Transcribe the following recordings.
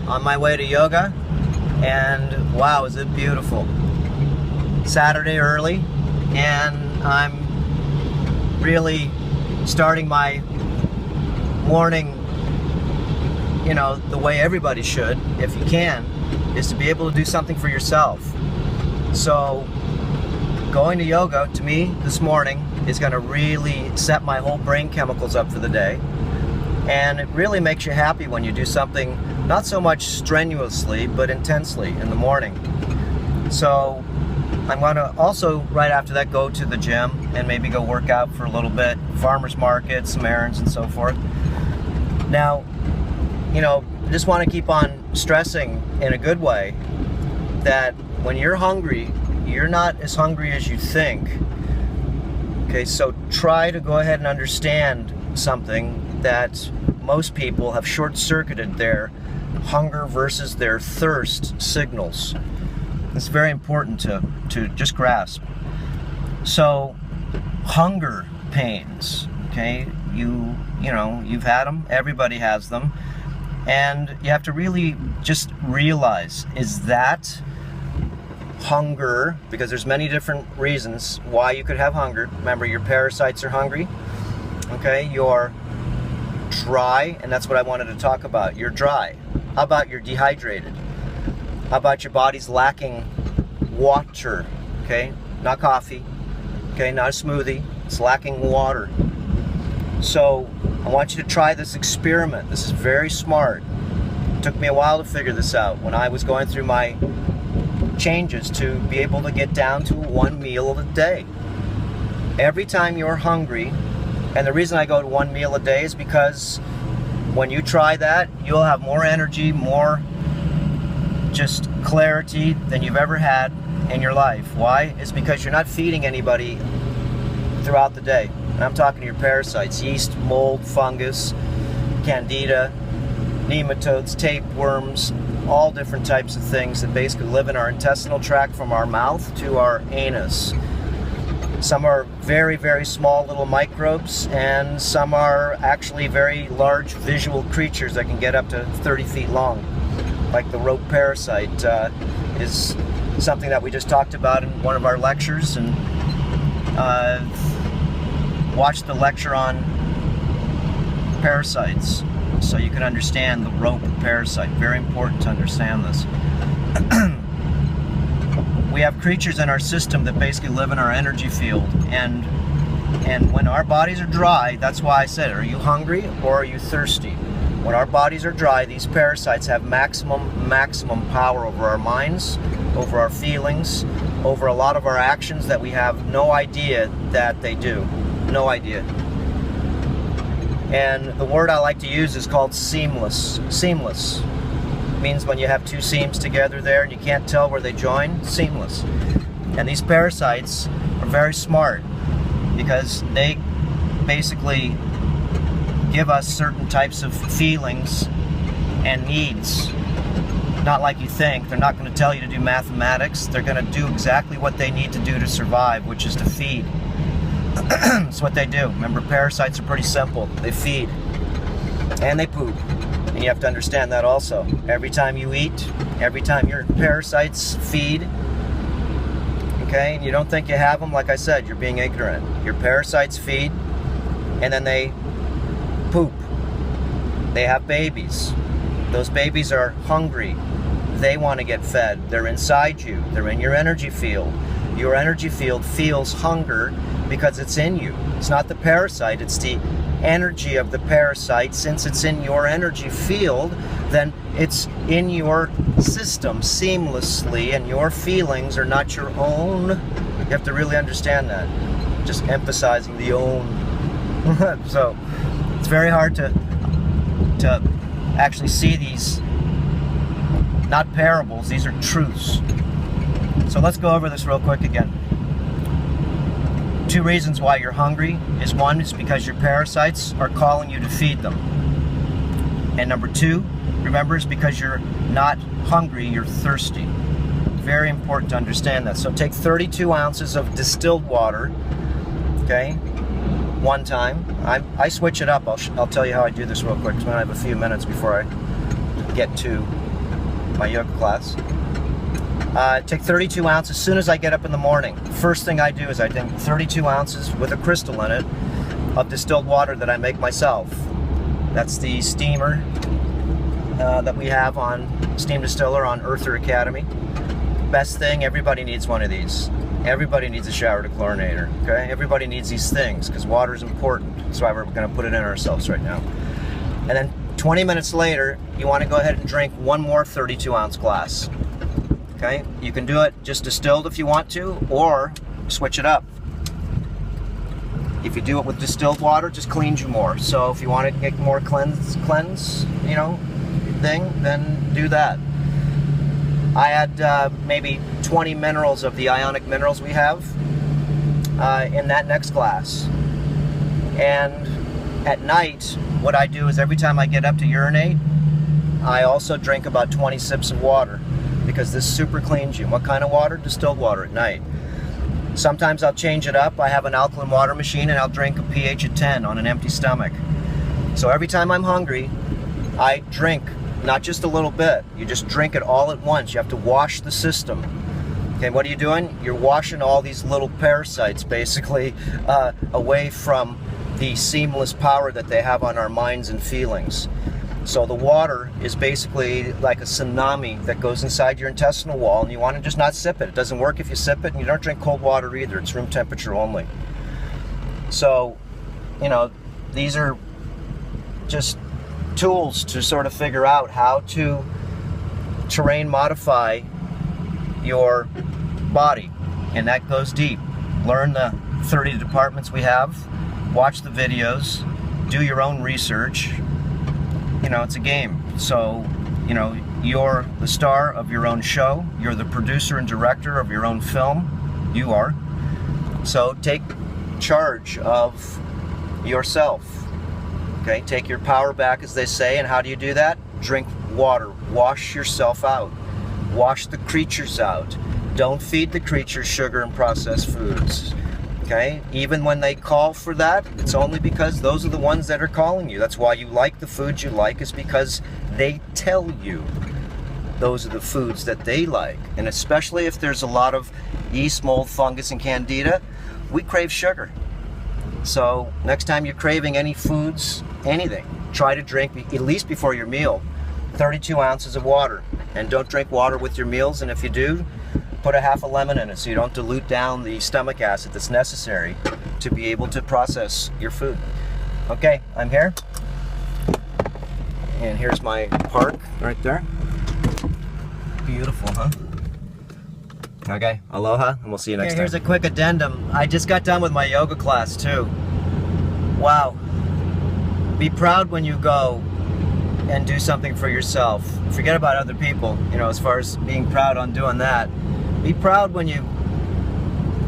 on my way to yoga, and wow, is it beautiful. Saturday early, and I'm really starting my morning, you know, the way everybody should, if you can, is to be able to do something for yourself. So going to yoga to me this morning is going to really set my whole brain chemicals up for the day, and it really makes you happy when you do something not so much strenuously but intensely in the morning. So I'm going to also right after that go to the gym and maybe go work out for a little bit, farmers market, some errands and so forth. Now, you know, just want to keep on stressing in a good way that when you're hungry, you're not as hungry as you think. Okay, so try to go ahead and understand something that most people have short-circuited their hunger versus their thirst signals. It's very important to just grasp. So, hunger pains, okay, you know, you've had them, everybody has them, and you have to really just realize, is that hunger? Because there's many different reasons why you could have hunger. Remember, your parasites are hungry, okay, you're dry, and that's what I wanted to talk about. You're dry. How about you're dehydrated? How about your body's lacking water, okay? Not coffee, okay? Not a smoothie. It's lacking water. So I want you to try this experiment. This is very smart. It took me a while to figure this out when I was going through my changes to be able to get down to one meal a day. Every time you're hungry, and the reason I go to one meal a day is because when you try that, you'll have more energy, more just clarity than you've ever had in your life. Why? It's because you're not feeding anybody throughout the day. And I'm talking to your parasites, yeast, mold, fungus, candida, nematodes, tapeworms, all different types of things that basically live in our intestinal tract from our mouth to our anus. Some are very, very small little microbes, and some are actually very large visual creatures that can get up to 30 feet long. Like the rope parasite is something that we just talked about in one of our lectures, and watch the lecture on parasites so you can understand the rope parasite. Very important to understand this. We have creatures in our system that basically live in our energy field, and when our bodies are dry, that's why I said, are you hungry or are you thirsty? When our bodies are dry, these parasites have maximum power over our minds, over our feelings, over a lot of our actions that we have no idea that they do. No idea. And the word I like to use is called seamless. Seamless means when you have two seams together there and you can't tell where they join. Seamless. And these parasites are very smart because they basically give us certain types of feelings and needs. Not like you think. They're not going to tell you to do mathematics. They're going to do exactly what they need to do to survive, which is to feed. That's what they do. Remember, parasites are pretty simple. They feed and they poop. And you have to understand that also. Every time you eat, every time your parasites feed, okay, and you don't think you have them, like I said, you're being ignorant. Your parasites feed, and then they poop. They have babies. Those babies are hungry. They want to get fed. They're inside you. They're in your energy field. Your energy field feels hunger because it's in you. It's not the parasite, it's the energy of the parasite. Since it's in your energy field, then it's in your system seamlessly, and your feelings are not your own. You have to really understand that. Just emphasizing the own. So it's very hard to actually see these, not parables, these are truths. So let's go over this real quick again. Two reasons why you're hungry is, one is because your parasites are calling you to feed them. And number two, remember, is because you're not hungry, you're thirsty. Very important to understand that. So take 32 ounces of distilled water, okay, one time. I switch it up. I'll tell you how I do this real quick because I have a few minutes before I get to my yoga class. Take 32 ounces as soon as I get up in the morning. First thing I do is I drink 32 ounces with a crystal in it of distilled water that I make myself. That's the steamer that we have on Steam Distiller on Earther Academy. Best thing, everybody needs one of these. Everybody needs a shower dechlorinator, okay? Everybody needs these things because water is important. That's why we're going to put it in ourselves right now. And then 20 minutes later, you want to go ahead and drink one more 32-ounce glass. Okay? You can do it just distilled if you want to, or switch it up. If you do it with distilled water, it just cleans you more. So if you want to get more cleanse, you know, thing, then do that. I had maybe 20 minerals of the ionic minerals we have in that next glass. And at night, what I do is every time I get up to urinate, I also drink about 20 sips of water because this super cleans you. What kind of water? Distilled water at night. Sometimes I'll change it up. I have an alkaline water machine and I'll drink a pH of 10 on an empty stomach. So every time I'm hungry, I drink. Not just a little bit. You just drink it all at once. You have to wash the system. Okay, what are you doing? You're washing all these little parasites basically away from the seamless power that they have on our minds and feelings. So the water is basically like a tsunami that goes inside your intestinal wall, and you want to just not sip it. It doesn't work if you sip it, and you don't drink cold water either. It's room temperature only. So, you know, these are just tools to sort of figure out how to terrain modify your body, and that goes deep. Learn the 30 departments we have, watch the videos, do your own research. You know, it's a game. So, you know, you're the star of your own show, you're the producer and director of your own film, you are. So take charge of yourself. Okay, take your power back, as they say, and how do you do that? Drink water, wash yourself out, wash the creatures out. Don't feed the creatures sugar and processed foods. Okay, even when they call for that, it's only because those are the ones that are calling you. That's why you like the foods you like, is because they tell you those are the foods that they like. And especially if there's a lot of yeast, mold, fungus, and candida, we crave sugar. So next time you're craving any foods, anything, try to drink, at least before your meal, 32 ounces of water. And don't drink water with your meals, and if you do, put a half a lemon in it so you don't dilute down the stomach acid that's necessary to be able to process your food. Okay, I'm here. And here's my park right there. Beautiful, huh? Okay, aloha, and we'll see you next time. Here's a quick addendum. I just got done with my yoga class too. Wow. Be proud when you go and do something for yourself. Forget about other people, you know, as far as being proud on doing that. Be proud when you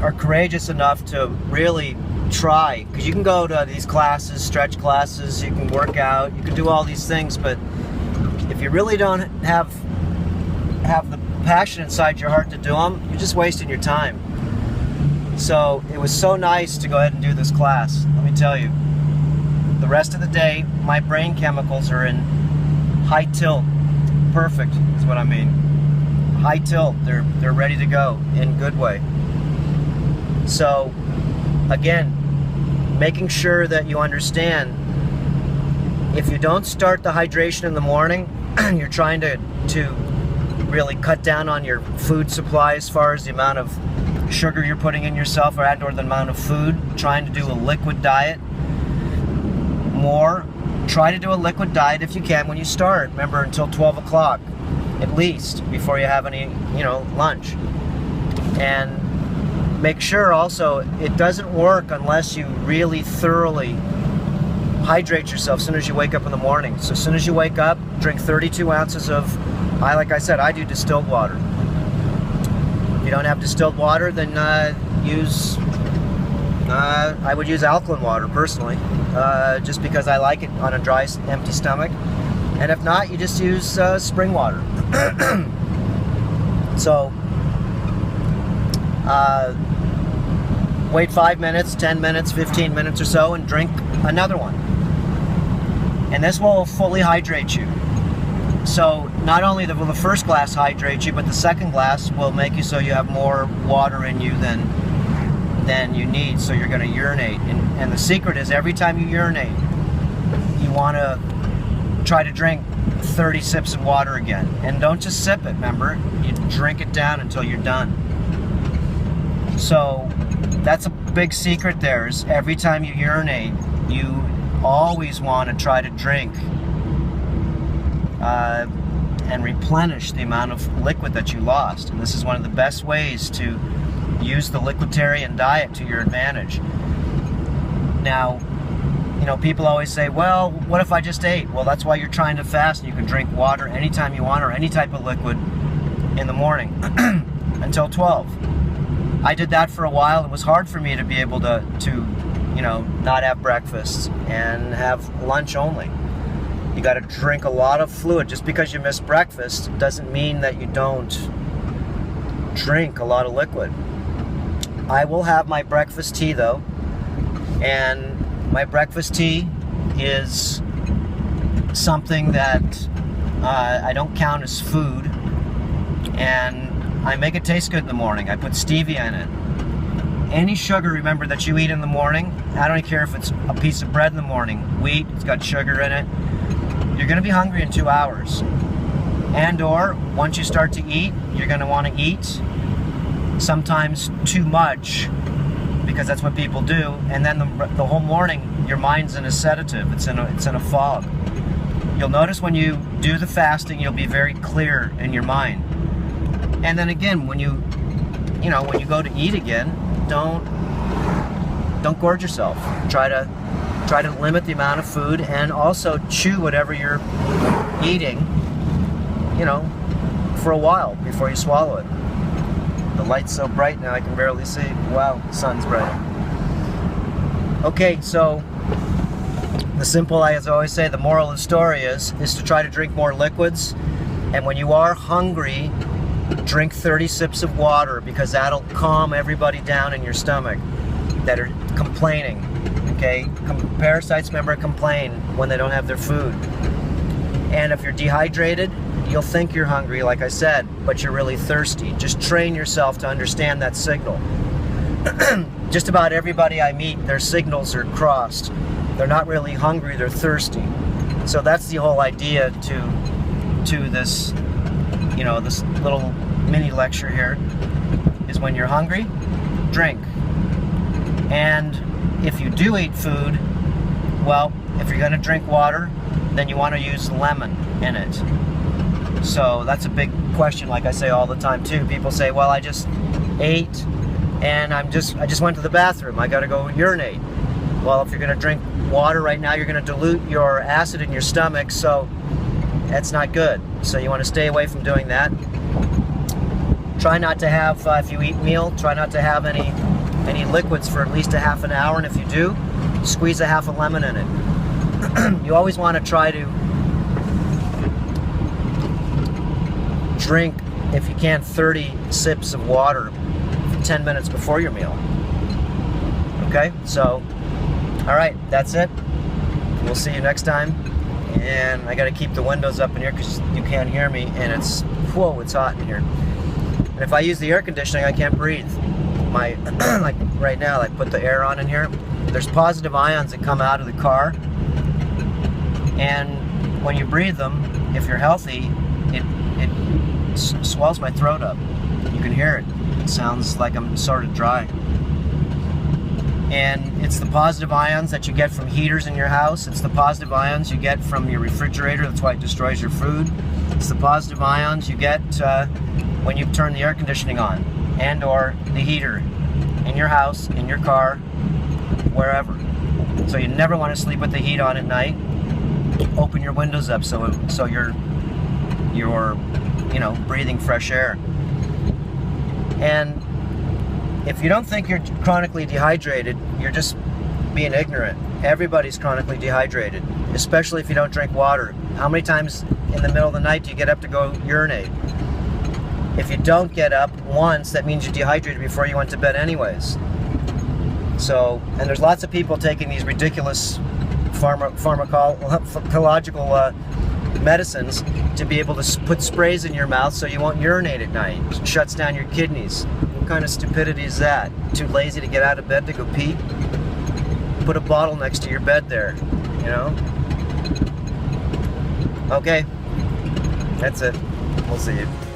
are courageous enough to really try, because you can go to these classes, stretch classes, you can work out, you can do all these things, but if you really don't have the passion inside your heart to do them, you're just wasting your time. So it was so nice to go ahead and do this class. Let me tell you, the rest of the day my brain chemicals are in high tilt. Perfect is what I mean. High tilt. They're ready to go in good way. So again, making sure that you understand, if you don't start the hydration in the morning, you're trying to really cut down on your food supply as far as the amount of sugar you're putting in yourself, or the amount of food. Trying to do a liquid diet more. Try to do a liquid diet if you can when you start. Remember, until 12 o'clock at least before you have any, you know, lunch. And make sure also it doesn't work unless you really thoroughly hydrate yourself as soon as you wake up in the morning. So as soon as you wake up, drink 32 ounces of, like I said, I do distilled water. If you don't have distilled water, then I would use alkaline water personally, just because I like it on a dry, empty stomach. And if not, you just use spring water. So wait 5 minutes, 10 minutes, 15 minutes or so, and drink another one. And this will fully hydrate you. So not only will the first glass hydrate you, but the second glass will make you so you have more water in you than you need, so you're going to urinate. And the secret is, every time you urinate, you want to try to drink 30 sips of water again. And don't just sip it, remember? You drink it down until you're done. So that's a big secret there, is every time you urinate, you always want to try to drink and replenish the amount of liquid that you lost. And this is one of the best ways to use the liquiditarian diet to your advantage. Now, you know, people always say, well, what if I just ate? Well, that's why you're trying to fast, and you can drink water anytime you want, or any type of liquid in the morning until 12. I did that for a while. It was hard for me to be able to you know, not have breakfast and have lunch only. You got to drink a lot of fluid. Just because you miss breakfast doesn't mean that you don't drink a lot of liquid. I will have my breakfast tea though, and my breakfast tea is something that I don't count as food, and I make it taste good in the morning. I put stevia in it. Any sugar, remember, that you eat in the morning, I don't care if it's a piece of bread in the morning, wheat, it's got sugar in it, you're going to be hungry in 2 hours. And or, once you start to eat, you're going to want to eat sometimes too much, because that's what people do, and then the whole morning your mind's in a sedative, it's in a fog. You'll notice when you do the fasting, you'll be very clear in your mind. And then again, when you go to eat again, don't gorge yourself. Try to limit the amount of food, and also chew whatever you're eating, you know, for a while before you swallow it. The light's so bright now I can barely see. Wow, the sun's bright. Okay, so the simple, as I always say, the moral of the story is to try to drink more liquids. And when you are hungry, drink 30 sips of water, because that'll calm everybody down in your stomach that are complaining. Okay, parasites, remember, complain when they don't have their food. And if you're dehydrated, you'll think you're hungry, like I said, but you're really thirsty. Just train yourself to understand that signal. Just about everybody I meet, their signals are crossed. They're not really hungry, they're thirsty. So that's the whole idea to this, you know, this little mini lecture here, is when you're hungry, drink. And if you do eat food, well, if you're going to drink water, then you want to use lemon in it. So that's a big question, like I say all the time too. People say, well, I just ate and I just went to the bathroom, I got to go urinate. Well, if you're going to drink water right now, you're going to dilute your acid in your stomach, so that's not good. So you want to stay away from doing that. Try not to have, if you eat meal, try not to have any liquids for at least a half an hour, and if you do, squeeze a half a lemon in it. You always want to try to drink, if you can, 30 sips of water 10 minutes before your meal. Okay, so, alright, that's it. We'll see you next time. And I gotta keep the windows up in here because you can't hear me, and it's hot in here. And if I use the air conditioning, I can't breathe. Like right now, I put the air on in here. There's positive ions that come out of the car, and when you breathe them, if you're healthy, it swells my throat up. You can hear it. It sounds like I'm sort of dry. And it's the positive ions that you get from heaters in your house. It's the positive ions you get from your refrigerator. That's why it destroys your food. It's the positive ions you get when you turn the air conditioning on, and or the heater in your house, in your car, wherever. So you never want to sleep with the heat on at night. Open your windows up so you're you know, breathing fresh air. And if you don't think you're chronically dehydrated, you're just being ignorant. Everybody's chronically dehydrated, especially if you don't drink water. How many times in the middle of the night do you get up to go urinate? If you don't get up once, that means you're dehydrated before you went to bed anyways. So, and there's lots of people taking these ridiculous pharmacological medicines to be able to put sprays in your mouth so you won't urinate at night. It shuts down your kidneys. What kind of stupidity is that? Too lazy to get out of bed to go pee? Put a bottle next to your bed there, you know? Okay, that's it. We'll see you.